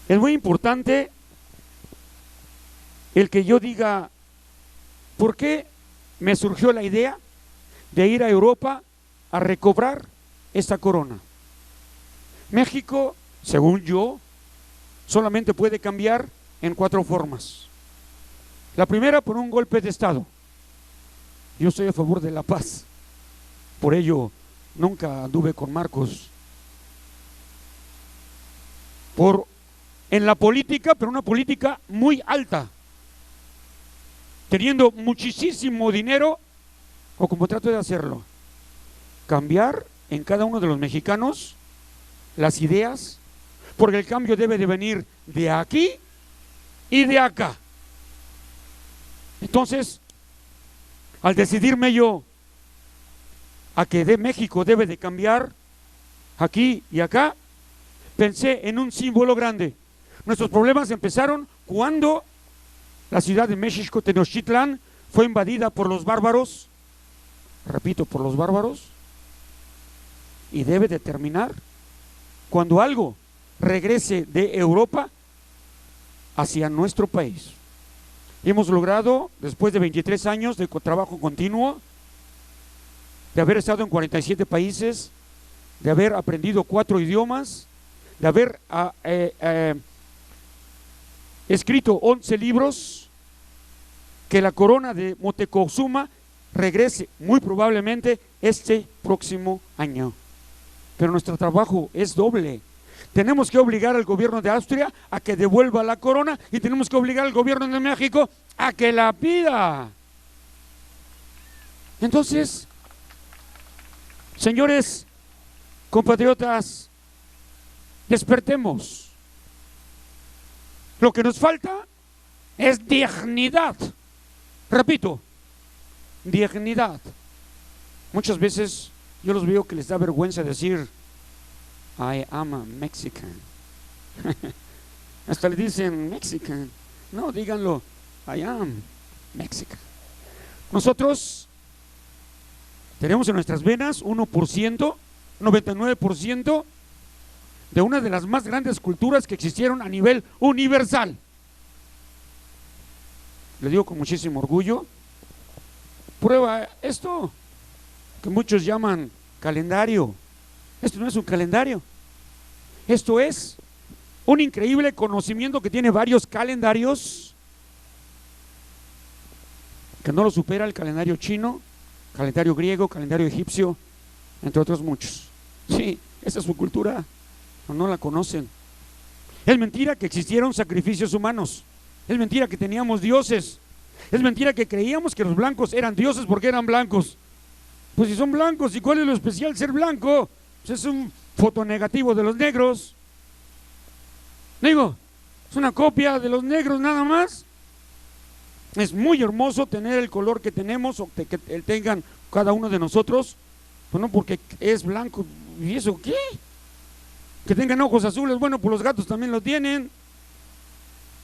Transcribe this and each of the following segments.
Es muy importante el que yo diga, ¿por qué me surgió la idea de ir a Europa a recobrar esta corona? México, según yo, solamente puede cambiar en 4 formas. La primera, por un golpe de Estado. Yo estoy a favor de la paz, por ello nunca anduve con Marcos. En la política, pero una política muy alta, teniendo muchísimo dinero, o como trato de hacerlo, cambiar en cada uno de los mexicanos las ideas, porque el cambio debe de venir de aquí y de acá. Entonces, al decidirme yo a que de México debe de cambiar aquí y acá, pensé en un símbolo grande. Nuestros problemas empezaron cuando la ciudad de México, Tenochtitlán, fue invadida por los bárbaros, repito, por los bárbaros, y debe de terminar cuando algo regrese de Europa hacia nuestro país. Y hemos logrado, después de 23 años de trabajo continuo, de haber estado en 47 países, de haber aprendido 4 idiomas, de haber escrito 11 libros, que la corona de Moctezuma regrese muy probablemente este próximo año. Pero nuestro trabajo es doble. Tenemos que obligar al gobierno de Austria a que devuelva la corona y tenemos que obligar al gobierno de México a que la pida. Entonces, señores compatriotas, despertemos. Lo que nos falta es dignidad. Repito, dignidad. Muchas veces yo los veo que les da vergüenza decir I am a Mexican. Hasta le dicen Mexican. No, díganlo, I am Mexican. Nosotros tenemos en nuestras venas 1%, 99% de una de las más grandes culturas que existieron a nivel universal. Le digo con muchísimo orgullo. Prueba esto que muchos llaman calendario. Esto no es un calendario. Esto es un increíble conocimiento que tiene varios calendarios, que no lo supera el calendario chino, calendario griego, calendario egipcio, entre otros muchos. Sí, esa es su cultura, no la conocen. Es mentira que existieron sacrificios humanos. Es mentira que teníamos dioses. Es mentira que creíamos que los blancos eran dioses porque eran blancos. Pues si son blancos, ¿y cuál es lo especial ser blanco? Pues es un fotonegativo de los negros. Digo, es una copia de los negros nada más. Es muy hermoso tener el color que tenemos o que tengan cada uno de nosotros. Pues no porque es blanco. ¿Y eso qué? Que tengan ojos azules, bueno, pues los gatos también lo tienen.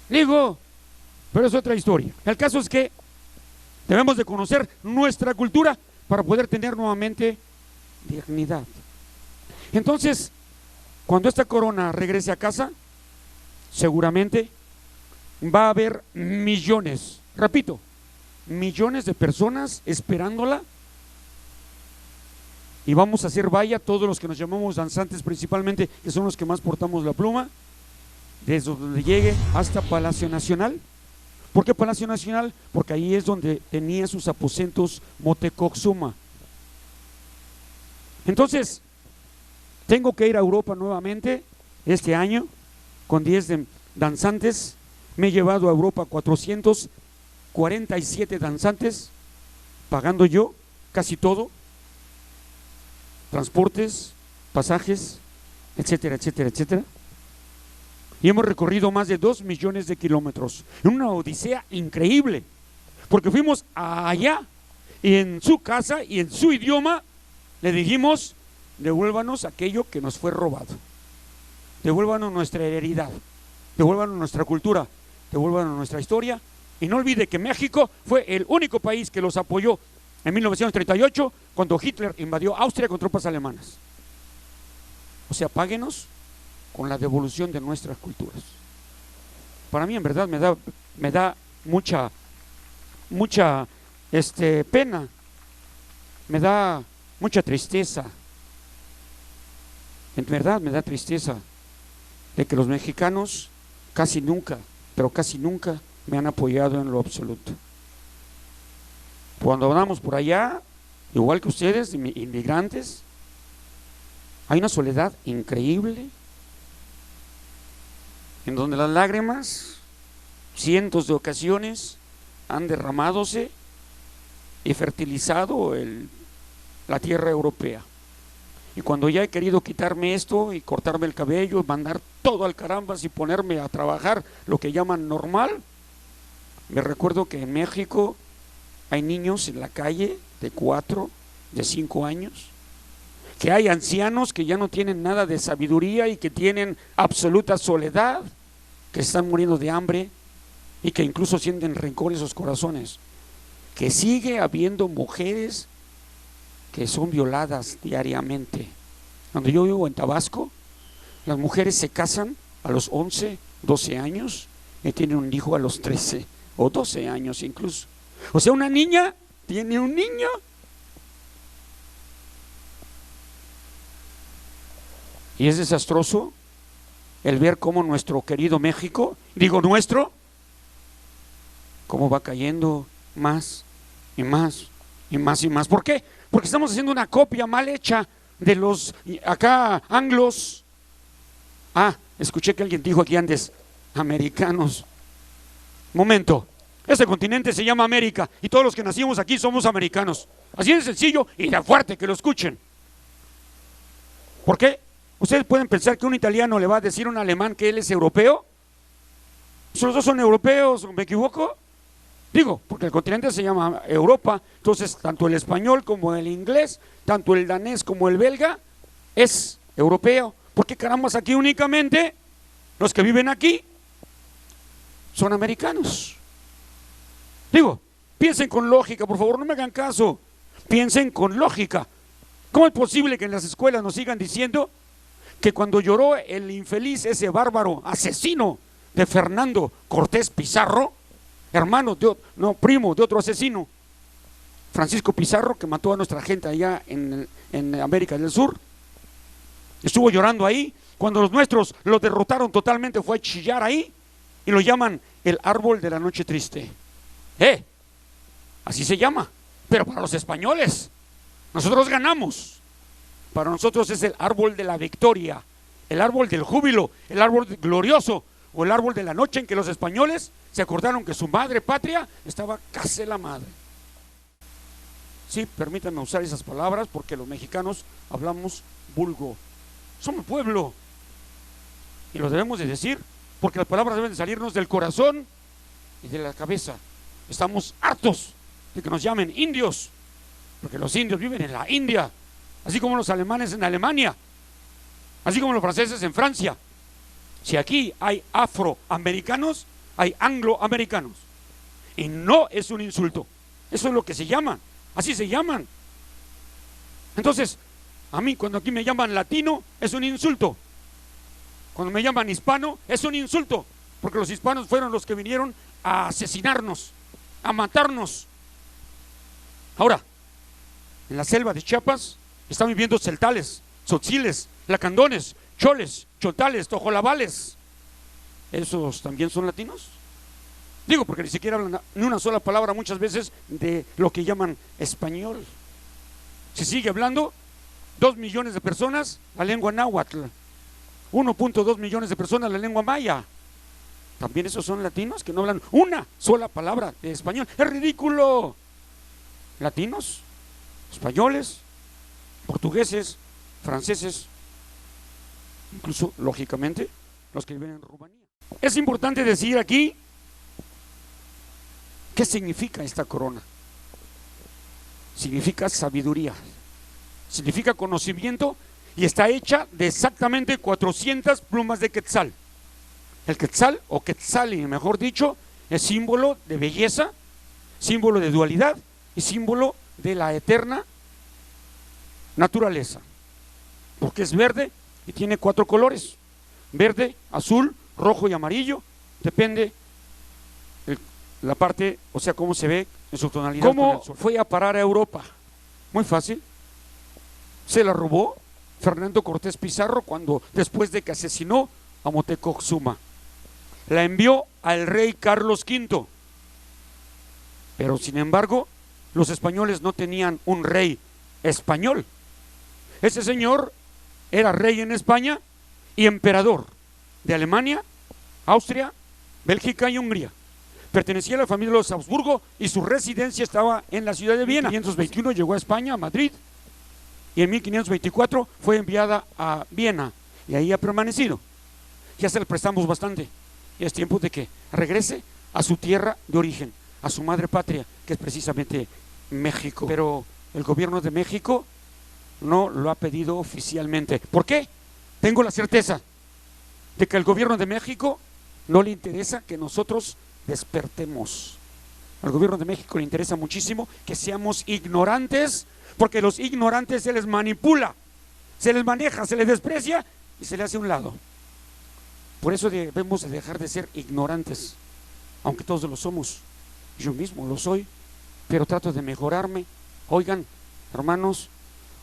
Digo, pero es otra historia. El caso es que debemos de conocer nuestra cultura para poder tener nuevamente dignidad. Entonces, cuando esta corona regrese a casa, seguramente va a haber millones, repito, millones de personas esperándola, y vamos a hacer vaya todos los que nos llamamos danzantes principalmente, que son los que más portamos la pluma, desde donde llegue hasta Palacio Nacional. ¿Por qué Palacio Nacional? Porque ahí es donde tenía sus aposentos Moctezuma. Entonces, tengo que ir a Europa nuevamente este año con 10 danzantes. Me he llevado a Europa 447 danzantes, pagando yo casi todo, transportes, pasajes, etcétera, etcétera, etcétera. Y hemos recorrido más de 2 millones de kilómetros, en una odisea increíble, porque fuimos allá y en su casa y en su idioma le dijimos: devuélvanos aquello que nos fue robado, devuélvanos nuestra heredad, devuélvanos nuestra cultura, devuélvanos nuestra historia. Y no olvide que México fue el único país que los apoyó en 1938 cuando Hitler invadió Austria con tropas alemanas. O sea, páguenos con la devolución de nuestras culturas. para mí en verdad me da mucha pena, me da mucha tristeza. En verdad me da tristeza de que los mexicanos casi nunca, pero casi nunca me han apoyado en lo absoluto. Cuando andamos por allá, igual que ustedes, inmigrantes, hay una soledad increíble, en donde las lágrimas, cientos de ocasiones, han derramadose y fertilizado la tierra europea. Y cuando ya he querido quitarme esto y cortarme el cabello, mandar todo al carambas y ponerme a trabajar lo que llaman normal, me recuerdo que en México hay niños en la calle de 4, de 5 años, que hay ancianos que ya no tienen nada de sabiduría y que tienen absoluta soledad, que están muriendo de hambre y que incluso sienten rencor en sus corazones, que sigue habiendo mujeres que son violadas diariamente. Cuando yo vivo en Tabasco, las mujeres se casan a los 11, 12 años y tienen un hijo a los 13 o 12 años incluso. O sea, una niña tiene un niño. Y es desastroso el ver cómo nuestro querido México, cómo va cayendo más y más y más y más. ¿Por qué? Porque estamos haciendo una copia mal hecha de los acá anglos. Escuché que alguien dijo aquí antes, americanos. Momento, este continente se llama América y todos los que nacimos aquí somos americanos. Así de sencillo y de fuerte, que lo escuchen. ¿Por qué? ¿Ustedes pueden pensar que un italiano le va a decir a un alemán que él es europeo? ¿Los dos son europeos? ¿Me equivoco? Digo, porque el continente se llama Europa, entonces tanto el español como el inglés, tanto el danés como el belga, es europeo. ¿Por qué carambas aquí únicamente los que viven aquí son americanos? Digo, piensen con lógica, por favor, no me hagan caso. Piensen con lógica. ¿Cómo es posible que en las escuelas nos sigan diciendo que cuando lloró el infeliz, ese bárbaro asesino de Fernando Cortés Pizarro, primo de otro asesino, Francisco Pizarro, que mató a nuestra gente allá en América del Sur, estuvo llorando ahí? Cuando los nuestros lo derrotaron totalmente, fue a chillar ahí y lo llaman el árbol de la noche triste. Así se llama, pero para los españoles nosotros ganamos. Para nosotros es el árbol de la victoria, el árbol del júbilo, el árbol glorioso, o el árbol de la noche en que los españoles se acordaron que su madre patria estaba casi la madre. Sí, permítanme usar esas palabras porque los mexicanos hablamos vulgo. Somos pueblo y lo debemos de decir, porque las palabras deben de salirnos del corazón y de la cabeza. Estamos hartos de que nos llamen indios, porque los indios viven en la India, así como los alemanes en Alemania, así como los franceses en Francia. Si aquí hay afroamericanos, hay angloamericanos, y no es un insulto, eso es lo que se llaman, así se llaman. Entonces, a mí cuando aquí me llaman latino es un insulto, cuando me llaman hispano es un insulto, porque los hispanos fueron los que vinieron a asesinarnos, a matarnos. Ahora, en la selva de Chiapas están viviendo celtales, tzotziles, lacandones, choles, chotales, tojolabales. ¿Esos también son latinos? Digo, porque ni siquiera hablan ni una sola palabra muchas veces de lo que llaman español. Se sigue hablando 2 millones de personas la lengua náhuatl, 1.2 millones de personas la lengua maya. ¿También esos son latinos que no hablan una sola palabra de español? ¡Es ridículo! Latinos, españoles, portugueses, franceses, incluso, lógicamente, los que viven en Rumanía. Es importante decir aquí qué significa esta corona. Significa sabiduría, significa conocimiento y está hecha de exactamente 400 plumas de quetzal. El quetzal, o quetzali, mejor dicho, es símbolo de belleza, símbolo de dualidad y símbolo de la eterna naturaleza, porque es verde y tiene 4 colores: verde, azul, rojo y amarillo, Depende la parte, o sea, cómo se ve en su tonalidad. ¿Cómo fue a parar a Europa? Muy fácil. Se la robó Fernando Cortés Pizarro cuando, después de que asesinó a Moctezuma, la envió al rey Carlos V. Pero sin embargo, los españoles no tenían un rey español. Ese señor era rey en España y emperador de Alemania, Austria, Bélgica y Hungría. Pertenecía a la familia de los Habsburgo y su residencia estaba en la ciudad de Viena. En 1521 llegó a España, a Madrid, y en 1524 fue enviada a Viena y ahí ha permanecido. Ya se le prestamos bastante y es tiempo de que regrese a su tierra de origen, a su madre patria, que es precisamente México. Pero el gobierno de México no lo ha pedido oficialmente. ¿Por qué? Tengo la certeza de que al gobierno de México no le interesa que nosotros despertemos. Al gobierno de México le interesa muchísimo que seamos ignorantes, porque los ignorantes se les manipula, se les maneja, se les desprecia y se les hace a un lado. Por eso debemos de dejar de ser ignorantes, aunque todos lo somos. Yo mismo lo soy, pero trato de mejorarme. Oigan, hermanos,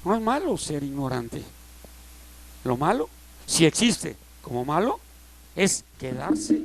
no es malo ser ignorante. Lo malo, si existe como malo, es quedarse